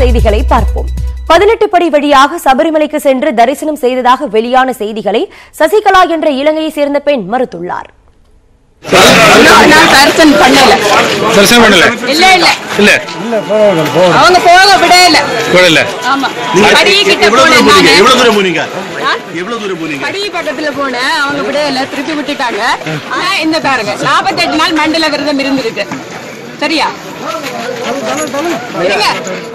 செய்திகளை பார்ப்போம். 18 படி வழியாக சபரிமலைக்கு சென்று தரிசனம் செய்ததாக வெளியான செய்திகளை சசிகலா என்ற இலங்கையை சேர்ந்த பெண் மறுத்துள்ளார். பக்கத்துல போனேன், அவங்க விடையில திருப்பி விட்டுட்டாங்க. இந்த பாருங்க 48 நாள் மண்டல விரதம் இருந்திருக்கு. சரியா?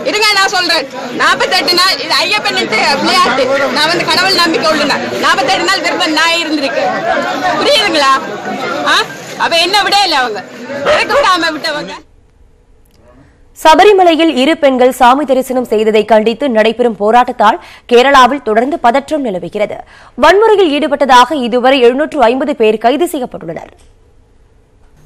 இருங்க நான் சொல்றேன். 48 நாள் இது ஐயப்பன் விளையாட்டு. நான் வந்து கடவுள் நம்பிக்கை உள்ளேன். 48 நாள் விரதம் நான் இருந்திருக்கேன். புரியுதுங்களா? அப்ப என்ன விடையில அவங்க விடாம விட்டவங்க. சபரிமலையில் இரு பெண்கள் சாமி தரிசனம் செய்ததை கண்டித்து நடைபெறும் போராட்டத்தால் கேரளாவில் தொடர்ந்து பதற்றம் நிலவுகிறது. வன்முறையில் ஈடுபட்டதாக இதுவரை 750 பேர் கைது செய்யப்பட்டுள்ளனர்.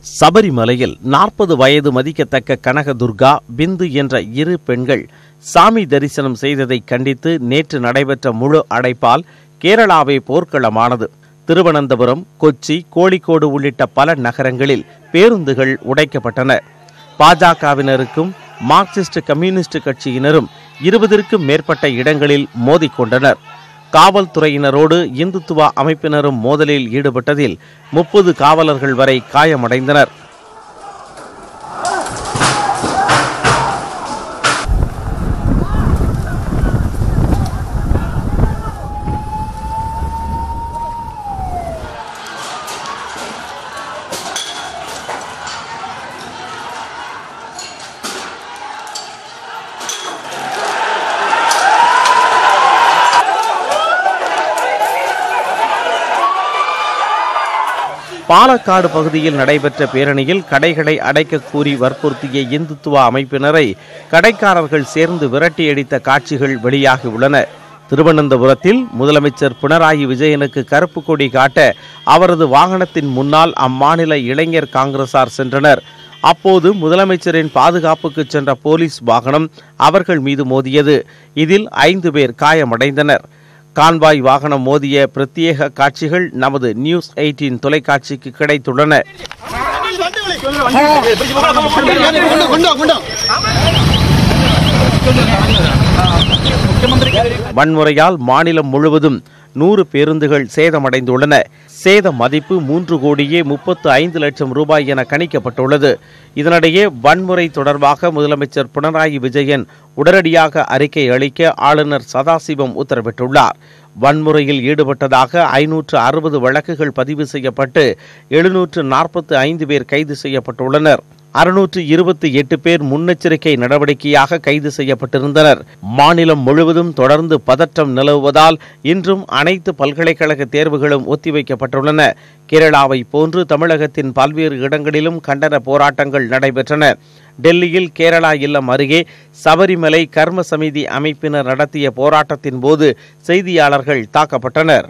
சபரிமலையில் 40 வயது மதிக்கத்தக்க கனகதுர்கா, பிந்து என்ற இரு பெண்கள் சாமி தரிசனம் செய்ததை கண்டித்து நேற்று நடைபெற்ற முழு அடைப்பால் கேரளாவே போர்க்களமானது. திருவனந்தபுரம், கொச்சி, கோழிக்கோடு உள்ளிட்ட பல நகரங்களில் பேருந்துகள் உடைக்கப்பட்டன. பாஜகவினருக்கும் மார்க்சிஸ்ட் கம்யூனிஸ்ட் கட்சியினரும் 20க்கும் மேற்பட்ட இடங்களில் மோதிக்கொண்டனர். காவல்துறையினரோடு இந்துத்துவா அமைப்பினரும் மோதலில் ஈடுபட்டதில் 30 காவலர்கள் வரை காயமடைந்தனர். பாலக்காடு பகுதியில் நடைபெற்ற பேரணியில் கடைகளை அடைக்க கூறி வற்புறுத்திய இந்துத்துவா அமைப்பினரை கடைக்காரர்கள் சேர்ந்து விரட்டியடித்த காட்சிகள் வெளியாகியுள்ளன. திருவனந்தபுரத்தில் முதலமைச்சர் பினராயி விஜயனுக்கு கருப்பு கொடி காட்ட அவரது வாகனத்தின் முன்னால் அம்மாநில இளைஞர் காங்கிரசார் சென்றனர். அப்போது முதலமைச்சரின் பாதுகாப்புக்கு சென்ற போலீஸ் வாகனம் அவர்கள் மீது மோதியது. இதில் 5 பேர் காயமடைந்தனர். கான்வாய் வாகனம் மோதிய பிரத்யேக காட்சிகள் நமது நியூஸ் 18 தொலைக்காட்சிக்கு கிடைத்துள்ளன. வன்முறையால் மாநிலம் முழுவதும் 100 பேருந்துகள் சேதமடைந்துள்ளன. சேத மதிப்பு 3,35 லட்சம் ரூபாய் என கணிக்கப்பட்டுள்ளது. இதனிடையே வன்முறை தொடர்பாக முதலமைச்சர் பினராயி விஜயன் உடனடியாக அறிக்கை அளிக்க ஆளுநர் சதாசிவம் உத்தரவிட்டுள்ளார். வன்முறையில் ஈடுபட்டதாக 560 வழக்குகள் பதிவு செய்யப்பட்டு 745 பேர் கைது செய்யப்பட்டுள்ளனர். 628 பேர் முன்னெச்சரிக்கை நடவடிக்கையாக கைது செய்யப்பட்டிருந்தனர். மாநிலம் முழுவதும் தொடர்ந்து பதற்றம் நிலவுவதால் இன்றும் அனைத்து பல்கலைக்கழக தேர்வுகளும் ஒத்திவைக்கப்பட்டுள்ளன. கேரளாவை போன்று தமிழகத்தின் பல்வேறு இடங்களிலும் கண்டன போராட்டங்கள் நடைபெற்றன. டெல்லியில் கேரளா இல்லம் அருகே சபரிமலை கர்ம சமிதி அமைப்பினர் நடத்திய போராட்டத்தின் போது செய்தியாளர்கள் தாக்கப்பட்டனர்.